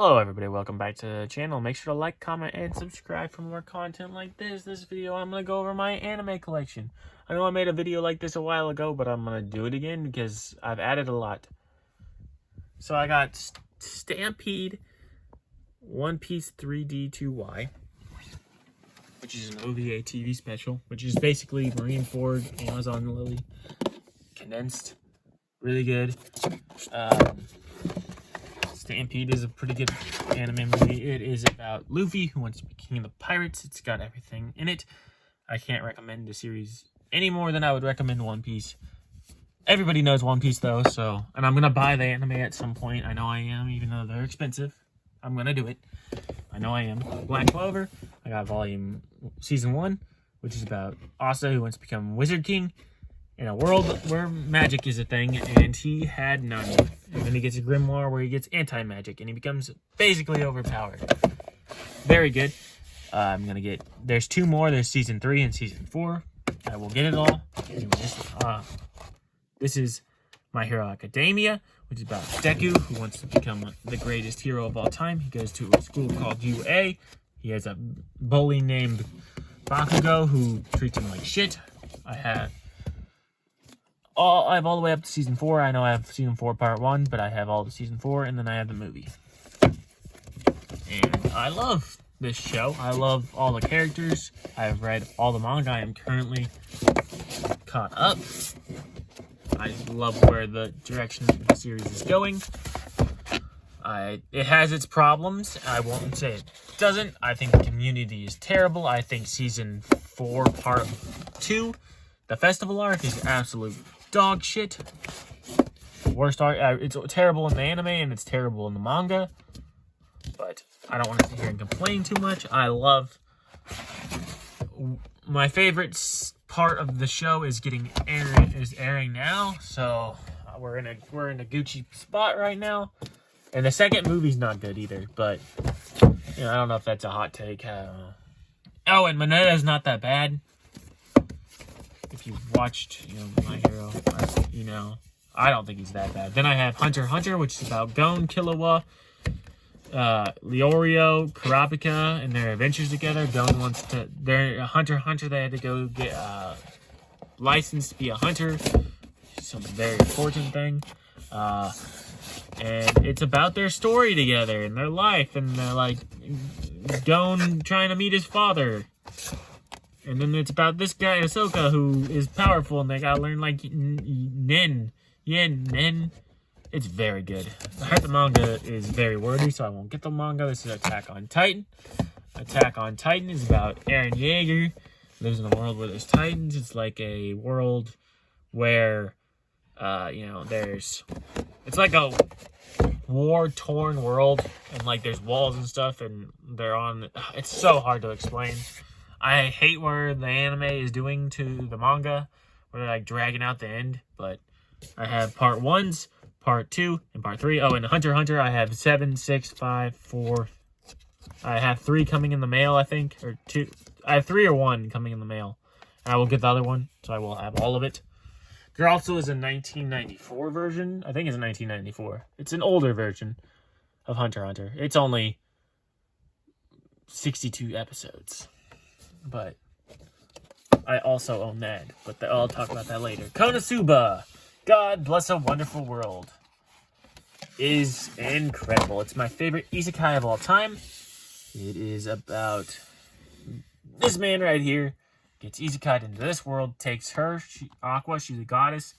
Hello everybody, welcome back to the channel. Make sure to like, comment, and subscribe for more content like this. This video, I'm going to go over my anime collection. I know I made a video like this a while ago, but I'm going to do it again because I've added a lot. So I got Stampede One Piece 3D2Y, which is an OVA TV special, which is basically Marineford, Amazon Lily, condensed. Really good. Stampede is a pretty good anime movie. It is about Luffy who wants to be king of the pirates. It's got everything in it. I can't recommend the series any more than I would recommend One Piece. Everybody knows One Piece though, and I'm gonna buy the anime at some point. I know I am, even though they're expensive. I'm gonna do it. I know I am. Black Clover, I got season 1, which is about Asa who wants to become Wizard King in a world where magic is a thing, and he had none. And then he gets a grimoire where he gets anti-magic, and he becomes basically overpowered. Very good. There's 2 more. There's season 3 and season 4. I will get it all. Anyways, this is My Hero Academia, which is about Deku, who wants to become the greatest hero of all time. He goes to a school called UA. He has a bully named Bakugo who treats him like shit. I have all the way up to season 4. I know I have season 4 part 1, but I have all the season 4, and then I have the movie. And I love this show. I love all the characters. I've read all the manga. I am currently caught up. I love where the direction of the series is going. It has its problems. I won't say it doesn't. I think the community is terrible. I think season 4 part 2, the festival arc, is absolute dog shit. Worst art. It's terrible in the anime and it's terrible in the manga. But I don't want to sit here and complain too much. My favorite part of the show is airing now. So we're in a Gucci spot right now. And the second movie's not good either. But I don't know if that's a hot take. Oh, and Moneda's not that bad. If you've watched, My Hero, I don't think he's that bad. Then I have Hunter x Hunter, which is about Gon, Killua, Leorio, Kurapika, and their adventures together. Gon wants to... They're Hunter x Hunter. They had to go get licensed to be a hunter. Some very important thing. And it's about their story together and their life. And they're like... Gon trying to meet his father. And then it's about this guy, Ahsoka, who is powerful, and they gotta learn, Nen. It's very good. I heard the manga is very wordy, so I won't get the manga. This is Attack on Titan. Attack on Titan is about Eren Yeager. Lives in a world where there's titans. It's like a world where, it's like a war-torn world, and, there's walls and stuff, and it's so hard to explain. I hate where the anime is doing to the manga, where they're dragging out the end, but I have part 1s, part 2, and part 3. Oh, and Hunter x Hunter, I have 7, 6, 5, 4. I have 3 coming in the mail, I think, or 2. I have 3 or 1 coming in the mail. And I will get the other one, so I will have all of it. There also is a 1994 version. I think it's a 1994. It's an older version of Hunter x Hunter. It's only 62 episodes. But I also own that. But I'll talk about that later. Konosuba, God Bless a Wonderful World, is incredible. It's my favorite isekai of all time. It is about this man right here. Gets isekai'd into this world. Takes her, Aqua, she's a goddess,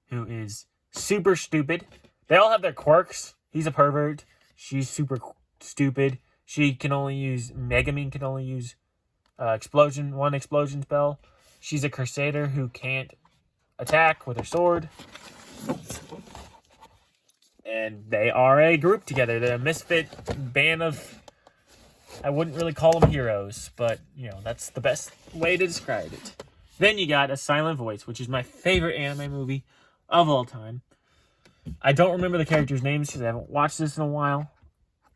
who is super stupid. They all have their quirks. He's a pervert. She's super stupid. Megumin can only use one explosion spell. She's a crusader who can't attack with her sword. And they are a group together. They're a misfit band of... I wouldn't really call them heroes, but, that's the best way to describe it. Then you got A Silent Voice, which is my favorite anime movie of all time. I don't remember the characters' names because I haven't watched this in a while.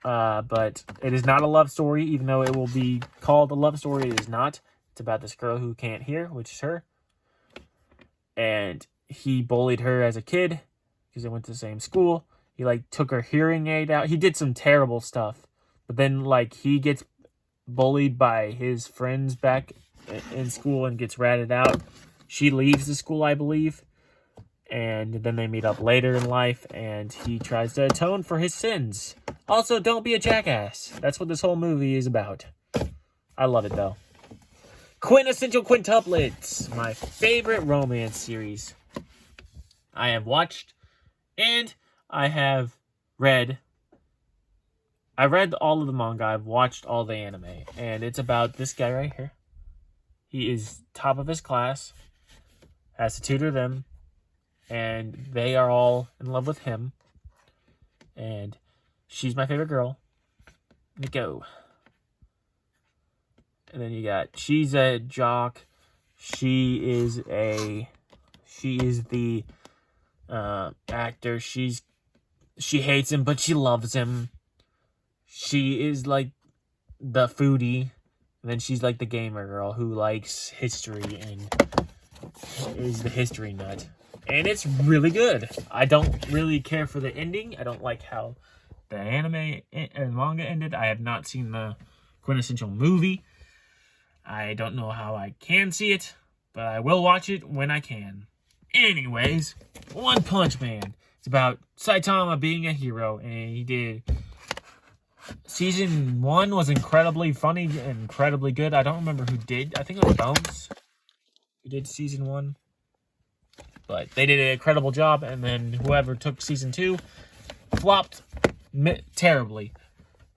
But it is not a love story, even though it will be called a love story. It is not. It's about this girl who can't hear, which is her. And he bullied her as a kid because they went to the same school. He like took her hearing aid out. He did some terrible stuff. But then like he gets bullied by his friends back in school and gets ratted out. She leaves the school, I believe. And then they meet up later in life, and he tries to atone for his sins. Also, don't be a jackass. That's what this whole movie is about. I love it, though. Quintessential Quintuplets, my favorite romance series. I have watched, and I have read. I read all of the manga. I've watched all the anime, and it's about this guy right here. He is top of his class, has to tutor them, and they are all in love with him. And she's my favorite girl, Nico. And then you got, she's a jock. She is the actor. She hates him, but she loves him. She is like the foodie. And then she's like the gamer girl who likes history and is the history nut. And it's really good. I don't really care for the ending. I don't like how the anime and manga ended. I have not seen the quintessential movie. I don't know how I can see it, but I will watch it when I can. Anyways, One Punch Man. It's about Saitama being a hero, and he did... Season 1 was incredibly funny and incredibly good. I don't remember who did. I think it was Bones who did Season 1. But they did an incredible job, and then whoever took Season 2 flopped terribly.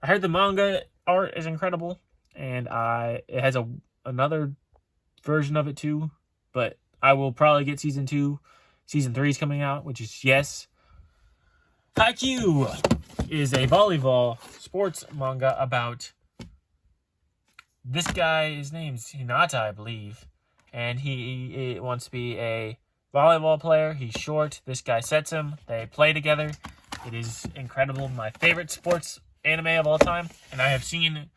I heard the manga art is incredible, and it has another version of it too, but I will probably get Season 2. Season 3 is coming out, which is yes. Haikyuu is a volleyball sports manga about this guy. His name's Hinata, I believe, and he wants to be a volleyball player. He's short. This guy sets him. They play together. It is incredible. My favorite sports anime of all time, and I've seen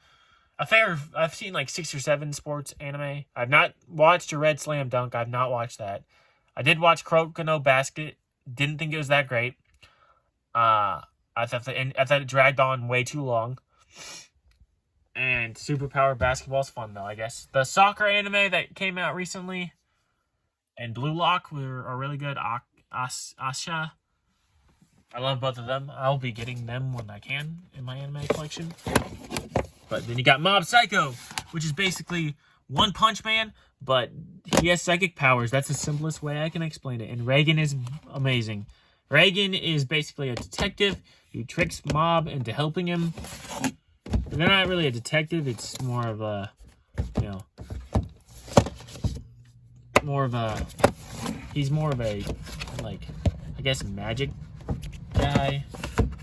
like 6 or 7 sports anime. I've not watched or read Slam Dunk. I've not watched that. I did watch Kuroko no Basket. Didn't think it was that great. I thought it dragged on way too long. And Superpower Basketball's fun though, I guess. The soccer anime that came out recently and Blue Lock are really good. Asha. I love both of them. I'll be getting them when I can in my anime collection. But then you got Mob Psycho, which is basically One Punch Man, but he has psychic powers. That's the simplest way I can explain it. And Reagan is amazing. Reagan is basically a detective who tricks Mob into helping him. But they're not really a detective. It's more of a, he's more of a, like, I guess magic guy.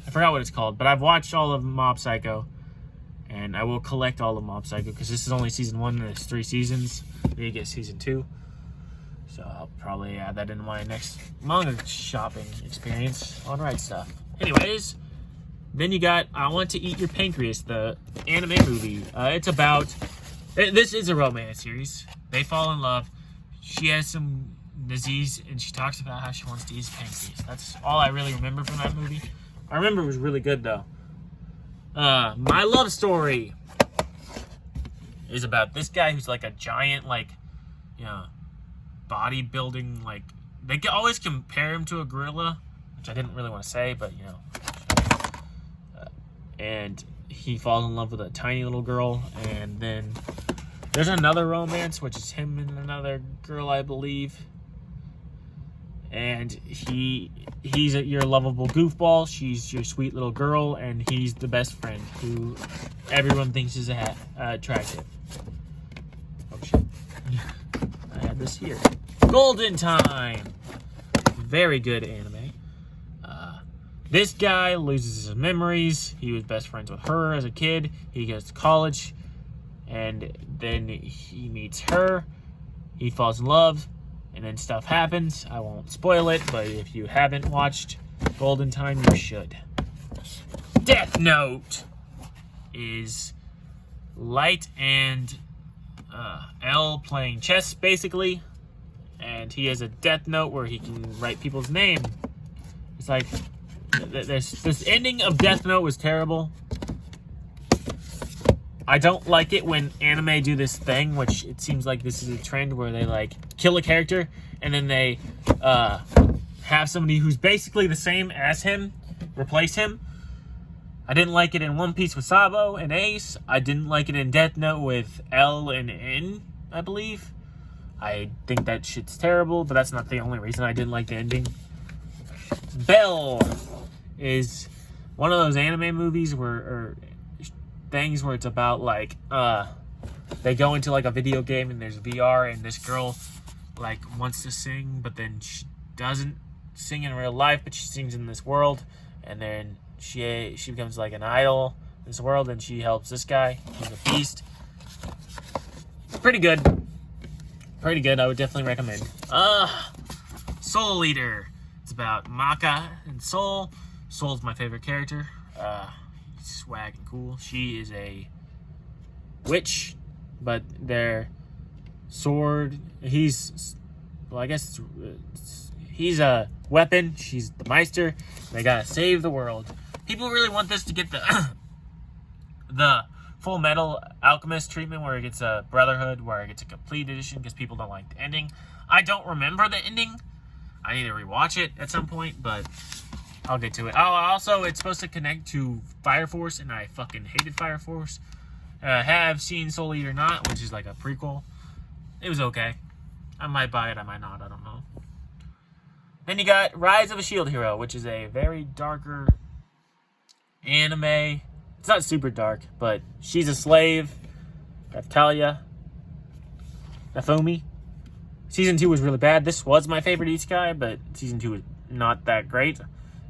I forgot what it's called, but I've watched all of Mob Psycho. And I will collect all of Mob Psycho because this is only Season 1 and there's 3 seasons. Maybe get Season 2. So I'll probably add that into my next manga shopping experience on Right Stuff. Anyways, then you got I Want to Eat Your Pancreas, the anime movie. It's about... This is a romance series. They fall in love. She has some disease and she talks about how she wants to eat his pancreas. That's all I really remember from that movie. I remember it was really good though. My love story is about this guy who's like a giant, like, bodybuilding, like, they always compare him to a gorilla, which I didn't really want to say, but, and he falls in love with a tiny little girl, and then there's another romance, which is him and another girl, I believe. And he's your lovable goofball. She's your sweet little girl, and he's the best friend who everyone thinks is attractive. Oh shit! I had this here. Golden Time. Very good anime. This guy loses his memories. He was best friends with her as a kid. He goes to college, and then he meets her. He falls in love. And then stuff happens. I won't spoil it, but if you haven't watched Golden Time, you should. Death Note is Light and L playing chess, basically. And he has a Death Note where he can write people's name. It's like this ending of Death Note was terrible. I don't like it when anime do this thing, which it seems like this is a trend where they like kill a character and then they have somebody who's basically the same as him replace him. I didn't like it in One Piece with Sabo and Ace. I didn't like it in Death Note with L and N, I believe. I think that shit's terrible, but that's not the only reason I didn't like the ending. Bell is one of those anime movies or things where it's about like they go into like a video game and there's VR and this girl like wants to sing, but then she doesn't sing in real life, but she sings in this world, and then she becomes like an idol in this world, and she helps this guy. He's a beast. Pretty good. Pretty good. I would definitely recommend. Soul Eater. It's about Maka and Soul. Soul's my favorite character. Swag and cool. She is a witch, but their sword, he's a weapon. She's the Meister. They gotta save the world. People really want this to get the Full Metal Alchemist treatment, where it gets a Brotherhood, where it gets a complete edition, because people don't like the ending. I don't remember the ending. I need to rewatch it at some point, but I'll get to it. Oh, also, it's supposed to connect to Fire Force, and I fucking hated Fire Force. Have seen Soul Eater Not, which is like a prequel. It was okay. I might buy it, I might not, I don't know. Then you got Rise of a Shield Hero, which is a very darker anime. It's not super dark, but she's a slave. Talia. Nafumi. Season 2 was really bad. This was my favorite isekai, but Season 2 was not that great.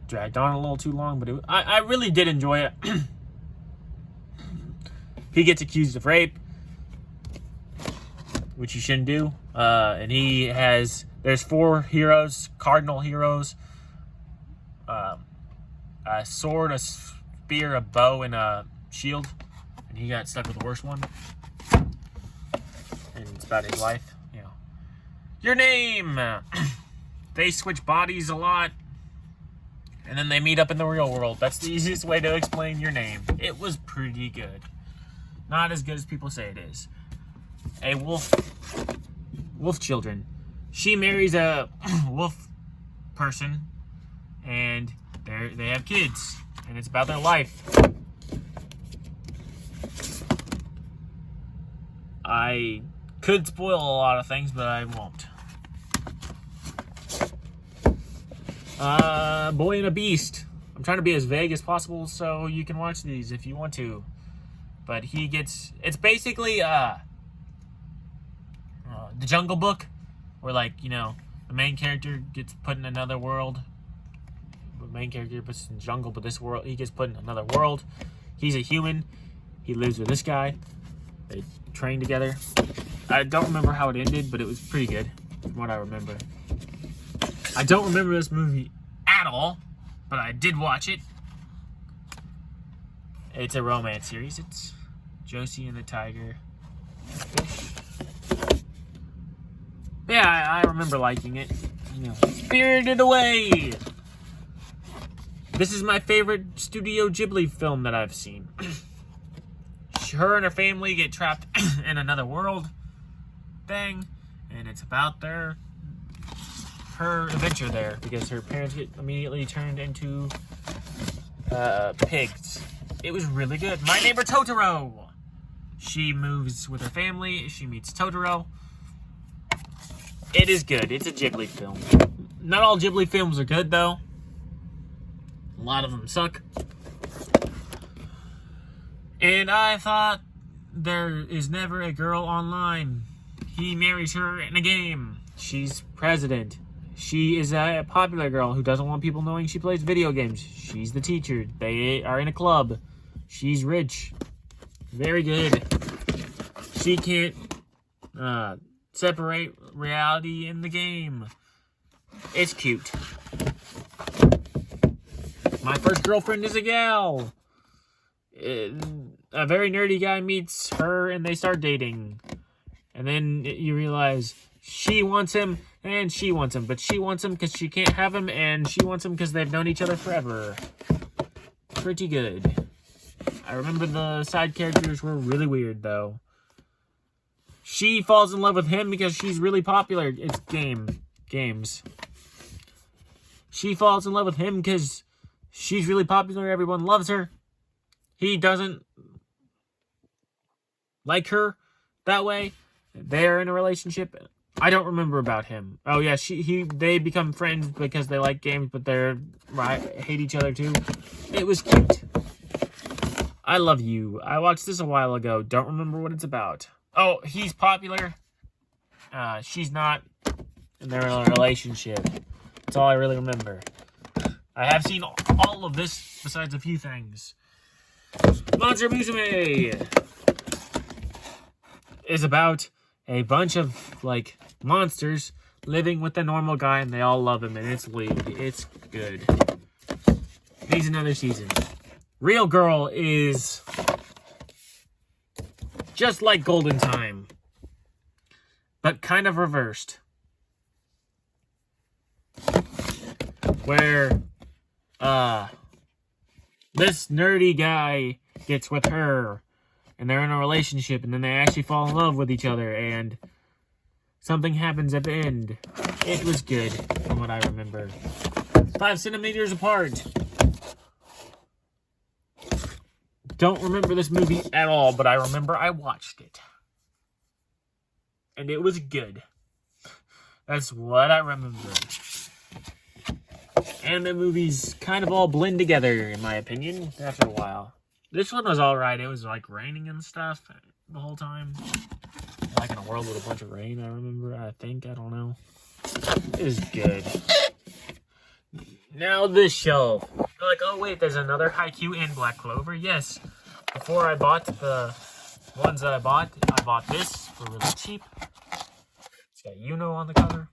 Dragged on a little too long, but I really did enjoy it. He gets accused of rape, which you shouldn't do. And there's 4 heroes, cardinal heroes. A sword, a spear, a bow, and a shield. And he got stuck with the worst one. And it's about his life. You know. Your name! They switch bodies a lot. And then they meet up in the real world. That's the easiest way to explain your name. It was pretty good. Not as good as people say it is. A wolf children. She marries a wolf person, and they have kids, and it's about their life. I could spoil a lot of things, but I won't. Boy and a Beast. I'm trying to be as vague as possible so you can watch these if you want to. But it's basically the Jungle Book, where like, you know, the main character gets put in another world. The main character puts in the jungle, but this world, he gets put in another world. He's a human. He lives with this guy. They train together. I don't remember how it ended, but it was pretty good from what I remember. I don't remember this movie at all, but I did watch it. It's a romance series. It's Josie and the Tiger Fish. Yeah, I remember liking it. You know, Spirited Away. This is my favorite Studio Ghibli film that I've seen. Her and her family get trapped in another world thing, and it's about her adventure there, because her parents get immediately turned into pigs. It was really good. My Neighbor Totoro. She moves with her family. She meets Totoro. It is good. It's a Ghibli film. Not all Ghibli films are good, though. A lot of them suck. And I thought, there is never a girl online. He marries her in a game. She's president. She is a popular girl who doesn't want people knowing she plays video games. She's the teacher. They are in a club. She's rich. Very good. She can't separate reality in the game. It's cute. My first girlfriend is a gal. A very nerdy guy meets her and they start dating. And then you realize she wants him, and she wants him. But she wants him because she can't have him, and she wants him because they've known each other forever. Pretty good. I remember the side characters were really weird, though. She falls in love with him because she's really popular. It's games. She falls in love with him because she's really popular. Everyone loves her. He doesn't like her that way. They're in a relationship. I don't remember about him. Oh yeah, they become friends because they like games, but hate each other too. It was cute. I love you. I watched this a while ago. Don't remember what it's about. Oh, he's popular. She's not. And they're in a relationship. That's all I really remember. I have seen all of this besides a few things. Monster Musume is about a bunch of, like, monsters living with a normal guy, and they all love him, and it's League. It's good. Needs another season. Real Girl is just like Golden Time, but kind of reversed. Where, this nerdy guy gets with her, and they're in a relationship, and then they actually fall in love with each other, and something happens at the end. It was good, from what I remember. 5 centimeters apart. Don't remember this movie at all, but I remember I watched it. And it was good. That's what I remember. And the movies kind of all blend together, in my opinion, after a while. This one was alright. It was like raining and stuff the whole time. Like in a world with a bunch of rain, I remember. I don't know. It was good. Now this shelf. You're like, oh wait, there's another Haikyuu and Black Clover. Yes. Before I bought the ones that I bought this for really cheap. It's got Yuno on the cover.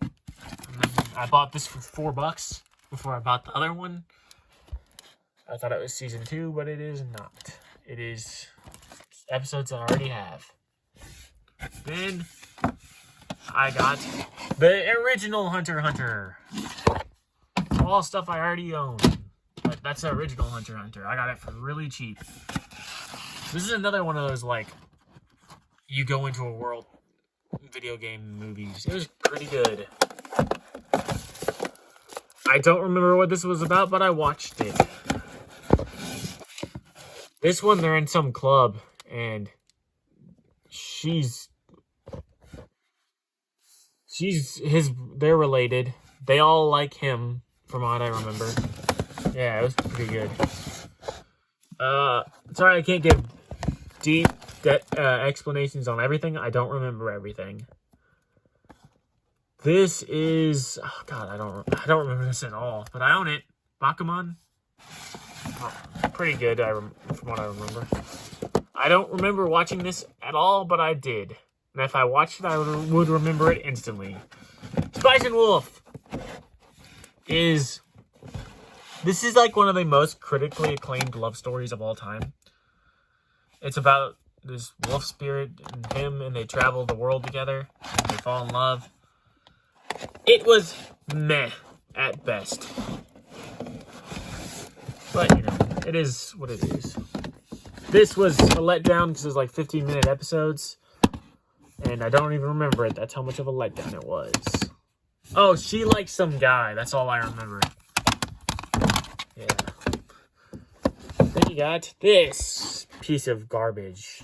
And then I bought this for $4 before I bought the other one. I thought it was season 2, but it is not. It is episodes I already have. Then I got the original Hunter x Hunter. All stuff I already own. But that's the original Hunter x Hunter. I got it for really cheap. This is another one of those, like, you go into a world video game movies. It was pretty good. I don't remember what this was about, but I watched it. This one, they're in some club, and they're related. They all like him, from what I remember. Yeah, it was pretty good. Sorry I can't give deep explanations on everything. I don't remember everything. This is... Oh, God, I don't remember this at all. But I own it. Bakuman. Pretty good, from what I remember. I don't remember watching this at all, but I did. And if I watched it, I would remember it instantly. Spice and Wolf is... This is like one of the most critically acclaimed love stories of all time. It's about this wolf spirit and him, and they travel the world together, and they fall in love. It was meh at best. But, you know, it is what it is. This was a letdown because it was like 15-minute episodes. And I don't even remember it. That's how much of a letdown it was. Oh, she likes some guy. That's all I remember. Yeah. Then you got this piece of garbage.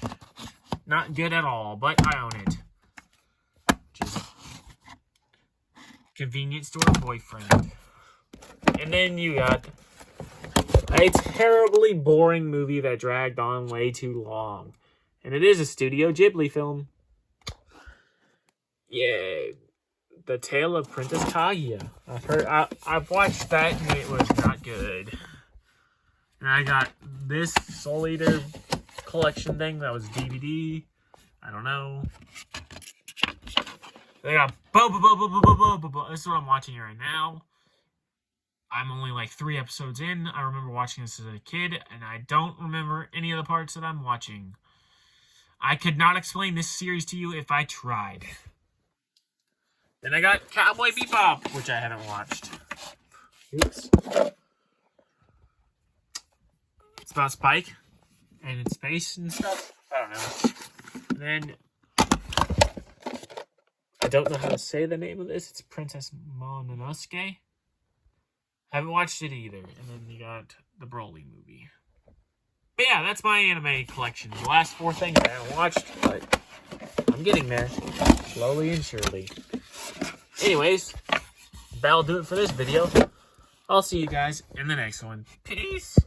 Not good at all, but I own it. Just convenience store boyfriend. And then you got a terribly boring movie that dragged on way too long. And it is a Studio Ghibli film. Yeah. The Tale of Princess Kaguya. I've watched that and it was not good. And I got this Soul Eater collection thing that was DVD. I don't know. They got Boba. This is what I'm watching right now. I'm only like 3 episodes in. I remember watching this as a kid, and I don't remember any of the parts that I'm watching. I could not explain this series to you if I tried. Then I got Cowboy Bebop, which I haven't watched. Oops. It's about Spike and in space and stuff. I don't know. And then I don't know how to say the name of this. It's Princess Mononosuke. Haven't watched it either. And then you got the Broly movie. But yeah, that's my anime collection. The last 4 things I haven't watched, but I'm getting there. Slowly and surely. Anyways, that'll do it for this video. I'll see you guys in the next one. Peace!